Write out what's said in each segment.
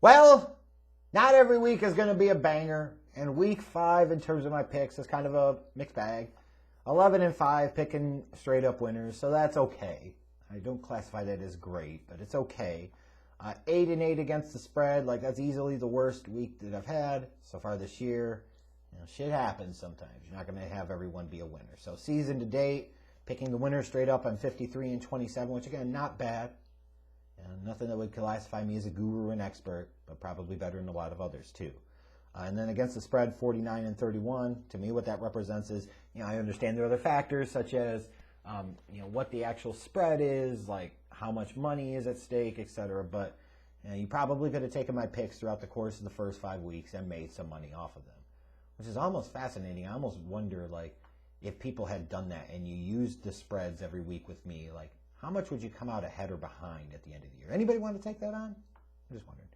Well, not every week is going to be a banger, and week 5 in terms of my picks is kind of a mixed bag. 11-5 picking straight up winners, so that's okay. I don't classify that as great, but it's okay. 8-8 against the spread, like that's easily the worst week that I've had so far this year. You know, shit happens sometimes. You're not going to have everyone be a winner. So season to date, picking the winner straight up on 53-27, which again, not bad. Nothing that would classify me as a guru and expert, but probably better than a lot of others too. And then against the spread, 49-31. To me, what that represents is, I understand there are other factors such as, what the actual spread is, like how much money is at stake, etc. But you probably could have taken my picks throughout the course of the first 5 weeks and made some money off of them, which is almost fascinating. I almost wonder, if people had done that and you used the spreads every week with me, how much would you come out ahead or behind at the end of the year? Anybody want to take that on? I'm just wondering.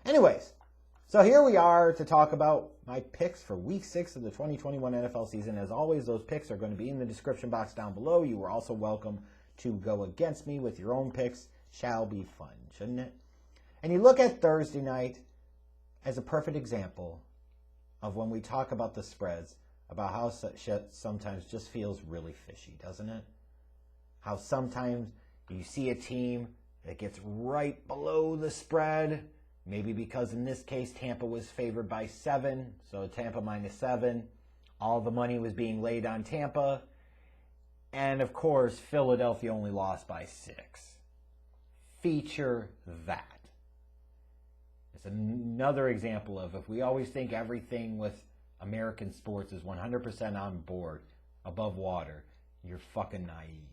Anyways, so here we are to talk about my picks for Week 6 of the 2021 NFL season. As always, those picks are going to be in the description box down below. You are also welcome to go against me with your own picks. Shall be fun, shouldn't it? And you look at Thursday night as a perfect example of when we talk about the spreads, about how shit sometimes just feels really fishy, doesn't it? How sometimes you see a team that gets right below the spread, maybe because in this case Tampa was favored by 7, so Tampa -7. All the money was being laid on Tampa. And of course, Philadelphia only lost by 6. Feature that. It's another example of if we always think everything with American sports is 100% on board, above water, you're fucking naive.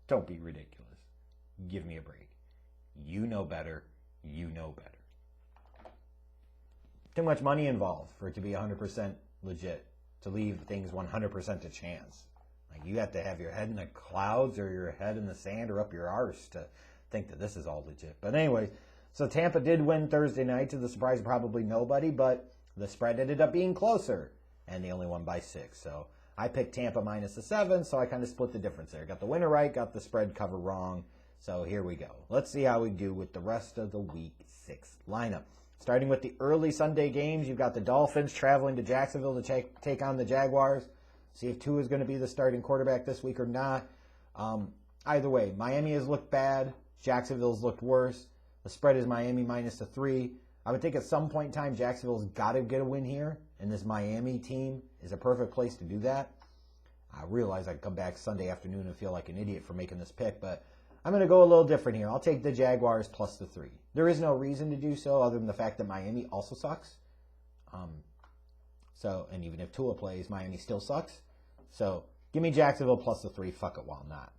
Don't be ridiculous. Give me a break. You know better. You know better. Too much money involved for it to be 100% legit, to leave things 100% to chance. You have to have your head in the clouds or your head in the sand or up your arse to think that this is all legit. But anyway, so Tampa did win Thursday night to the surprise of probably nobody, but the spread ended up being closer, and they only won by 6. So I picked Tampa -7, so I kind of split the difference there. Got the winner right, got the spread cover wrong. So here we go. Let's see how we do with the rest of the Week 6 lineup. Starting with the early Sunday games, you've got the Dolphins traveling to Jacksonville to take on the Jaguars. See if Tua is going to be the starting quarterback this week or not. Either way, Miami has looked bad. Jacksonville's looked worse. The spread is Miami -3. I would think at some point in time, Jacksonville's got to get a win here, and this Miami team is a perfect place to do that. I realize I can come back Sunday afternoon and feel like an idiot for making this pick, but I'm going to go a little different here. I'll take the Jaguars plus the 3. There is no reason to do so other than the fact that Miami also sucks. And even if Tua plays, Miami still sucks. So give me Jacksonville plus the 3. Fuck it while not.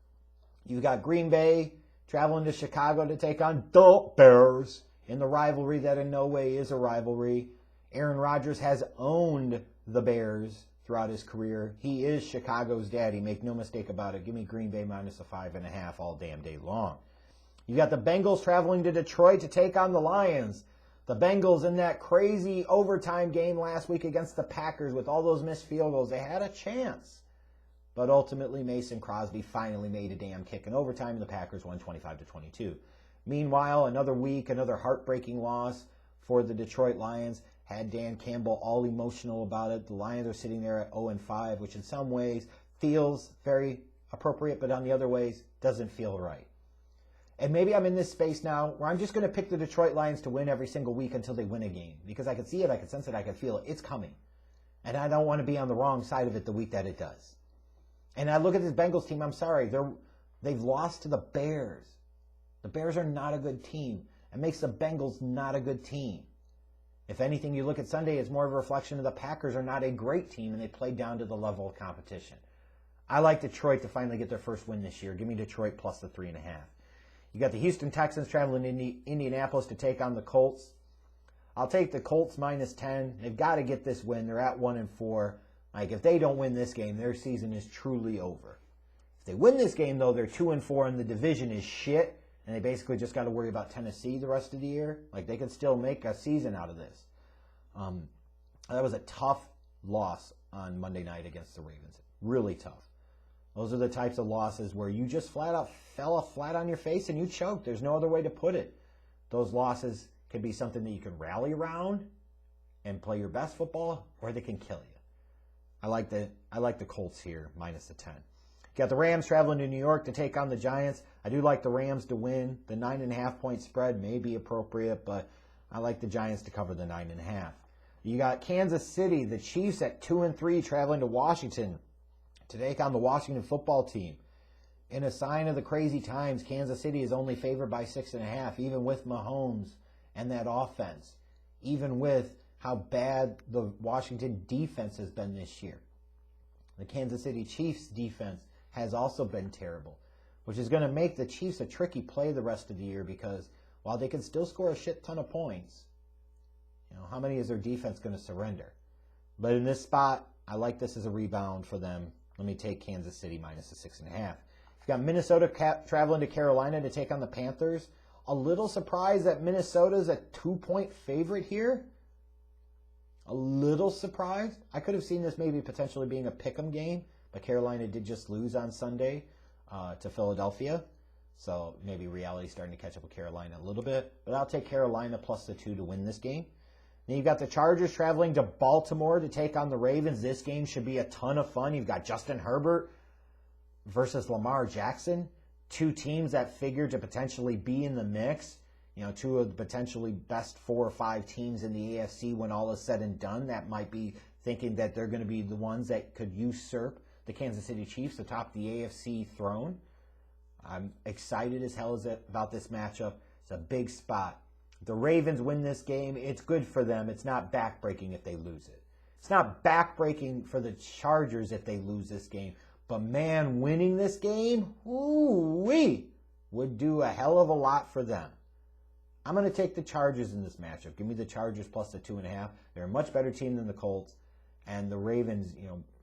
You've got Green Bay traveling to Chicago to take on the Bears in the rivalry that in no way is a rivalry. Aaron Rodgers has owned the Bears throughout his career. He is Chicago's daddy. Make no mistake about it. Give me Green Bay -5.5 all damn day long. You got the Bengals traveling to Detroit to take on the Lions. The Bengals in that crazy overtime game last week against the Packers with all those missed field goals, they had a chance. But ultimately, Mason Crosby finally made a damn kick in overtime, and the Packers won 25-22. Meanwhile, another week, another heartbreaking loss for the Detroit Lions. Had Dan Campbell all emotional about it. The Lions are sitting there at 0-5, which in some ways feels very appropriate, but on the other ways doesn't feel right. And maybe I'm in this space now where I'm just going to pick the Detroit Lions to win every single week until they win a game. Because I can see it, I can sense it, I can feel it. It's coming. And I don't want to be on the wrong side of it the week that it does. And I look at this Bengals team, I'm sorry, they've lost to the Bears. The Bears are not a good team. It makes the Bengals not a good team. If anything, you look at Sunday, it's more of a reflection of the Packers are not a great team, and they played down to the level of competition. I like Detroit to finally get their first win this year. Give me Detroit plus the 3.5. You got the Houston Texans traveling to Indianapolis to take on the Colts. I'll take the Colts -10. They've got to get this win. They're at 1-4. If they don't win this game, their season is truly over. If they win this game, though, they're 2-4, and the division is shit. And they basically just got to worry about Tennessee the rest of the year. They could still make a season out of this. That was a tough loss on Monday night against the Ravens. Really tough. Those are the types of losses where you just flat out fell flat on your face and you choked. There's no other way to put it. those losses can be something that you can rally around and play your best football, or they can kill you. I like the Colts here, minus the 10. Got the Rams traveling to New York to take on the Giants. I do like the Rams to win. The 9.5-point spread may be appropriate, but I like the Giants to cover the 9.5. You got Kansas City, the Chiefs at 2-3, traveling to Washington to take on the Washington football team. In a sign of the crazy times, Kansas City is only favored by 6.5, even with Mahomes and that offense, even with how bad the Washington defense has been this year. The Kansas City Chiefs defense has also been terrible, which is going to make the Chiefs a tricky play the rest of the year because while they can still score a shit ton of points, how many is their defense going to surrender? But in this spot, I like this as a rebound for them. Let me take Kansas City minus the 6.5. You've got Minnesota traveling to Carolina to take on the Panthers. A little surprised that Minnesota's a 2-point favorite here. A little surprised. I could have seen this maybe potentially being a pick'em game, but Carolina did just lose on Sunday to Philadelphia. So maybe reality's starting to catch up with Carolina a little bit. But I'll take Carolina plus the 2 to win this game. Then you've got the Chargers traveling to Baltimore to take on the Ravens. This game should be a ton of fun. You've got Justin Herbert versus Lamar Jackson. Two teams that figure to potentially be in the mix. Two of the potentially best 4 or 5 teams in the AFC when all is said and done that might be thinking that they're going to be the ones that could usurp the Kansas City Chiefs atop the AFC throne. I'm excited as hell about this matchup. It's a big spot. If the Ravens win this game, it's good for them. It's not backbreaking if they lose it. It's not backbreaking for the Chargers if they lose this game. But man, winning this game, ooh-wee, would do a hell of a lot for them. I'm going to take the Chargers in this matchup. Give me the Chargers plus the 2.5. They're a much better team than the Colts. And the Ravens,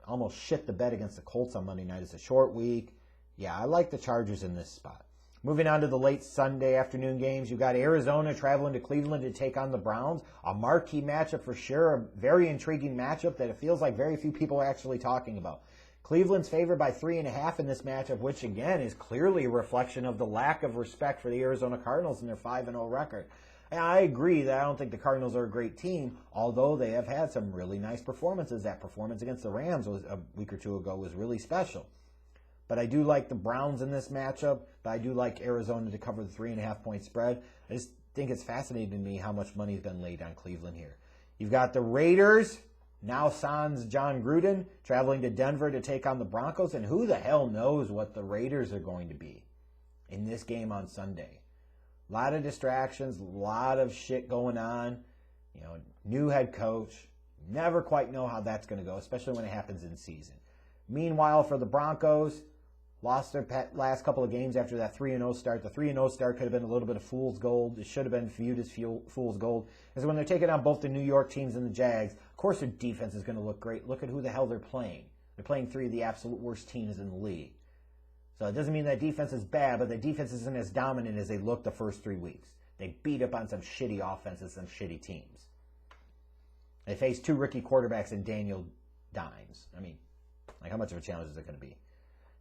almost shit the bed against the Colts on Monday night. It's a short week. Yeah, I like the Chargers in this spot. Moving on to the late Sunday afternoon games, you've got Arizona traveling to Cleveland to take on the Browns. A marquee matchup for sure. A very intriguing matchup that it feels like very few people are actually talking about. Cleveland's favored by 3.5 in this matchup, which again is clearly a reflection of the lack of respect for the Arizona Cardinals and their 5-0 record. And I agree that I don't think the Cardinals are a great team, although they have had some really nice performances. That performance against the Rams a week or two ago was really special. But I do like the Browns in this matchup, but I do like Arizona to cover the 3.5-point spread. I just think it's fascinating to me how much money has been laid on Cleveland here. You've got the Raiders, now sans John Gruden, traveling to Denver to take on the Broncos, and who the hell knows what the Raiders are going to be in this game on Sunday. A lot of distractions, a lot of shit going on. New head coach. Never quite know how that's going to go, especially when it happens in season. Meanwhile, for the Broncos, lost their last couple of games after that 3-0 start. The 3-0 start could have been a little bit of fool's gold. It should have been viewed as fool's gold. Because when they're taking on both the New York teams and the Jags, of course their defense is going to look great. Look at who the hell they're playing. They're playing 3 of the absolute worst teams in the league. So it doesn't mean that defense is bad, but the defense isn't as dominant as they looked the first 3 weeks. They beat up on some shitty offenses, some shitty teams. They faced 2 rookie quarterbacks and Daniel Dimes. How much of a challenge is it going to be?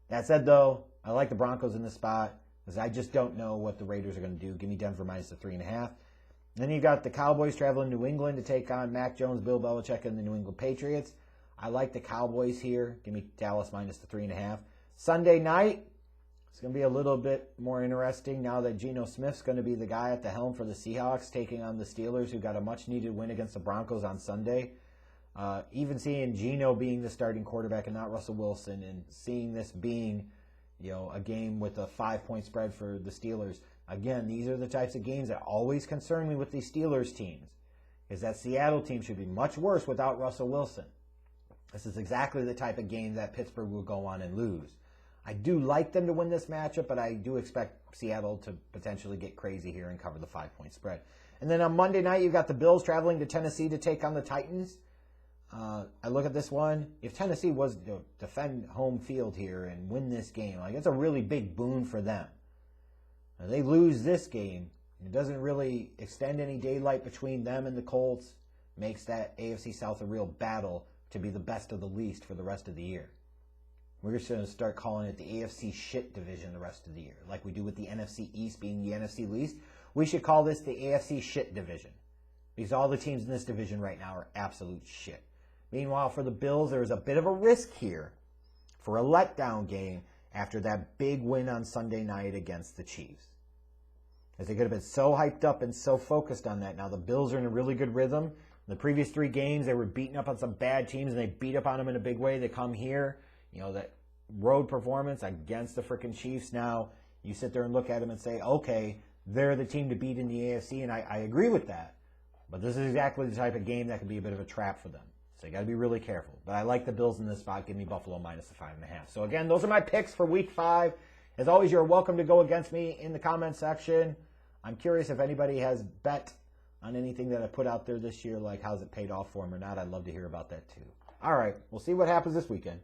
That said, though, I like the Broncos in this spot because I just don't know what the Raiders are going to do. Give me Denver minus the 3.5. Then you've got the Cowboys traveling to New England to take on Mac Jones, Bill Belichick, and the New England Patriots. I like the Cowboys here. Give me Dallas minus the 3.5. Sunday night, it's going to be a little bit more interesting now that Geno Smith's going to be the guy at the helm for the Seahawks, taking on the Steelers, who got a much-needed win against the Broncos on Sunday. Even seeing Geno being the starting quarterback and not Russell Wilson, and seeing this being, a game with a 5-point spread for the Steelers. Again, these are the types of games that always concern me with these Steelers teams, because that Seattle team should be much worse without Russell Wilson. This is exactly the type of game that Pittsburgh will go on and lose. I do like them to win this matchup, but I do expect Seattle to potentially get crazy here and cover the 5-point spread. And then on Monday night, you've got the Bills traveling to Tennessee to take on the Titans. I look at this one. If Tennessee was to defend home field here and win this game, it's a really big boon for them. Now, they lose this game, it doesn't really extend any daylight between them and the Colts. Makes that AFC South a real battle to be the best of the least for the rest of the year. We're just going to start calling it the AFC shit division the rest of the year, like we do with the NFC East being the NFC least. We should call this the AFC shit division, because all the teams in this division right now are absolute shit. Meanwhile, for the Bills, there's a bit of a risk here for a letdown game after that big win on Sunday night against the Chiefs. As they could have been so hyped up and so focused on that. Now the Bills are in a really good rhythm. In the previous 3 games, they were beating up on some bad teams, and they beat up on them in a big way. They come here, that road performance against the freaking Chiefs. Now you sit there and look at them and say, okay, they're the team to beat in the AFC, and I agree with that. But this is exactly the type of game that can be a bit of a trap for them. So you got to be really careful. But I like the Bills in this spot. Give me Buffalo minus the 5.5. So again, those are my picks for Week 5. As always, you're welcome to go against me in the comment section. I'm curious if anybody has bet on anything that I put out there this year, like how's it paid off for them or not. I'd love to hear about that too. All right, we'll see what happens this weekend.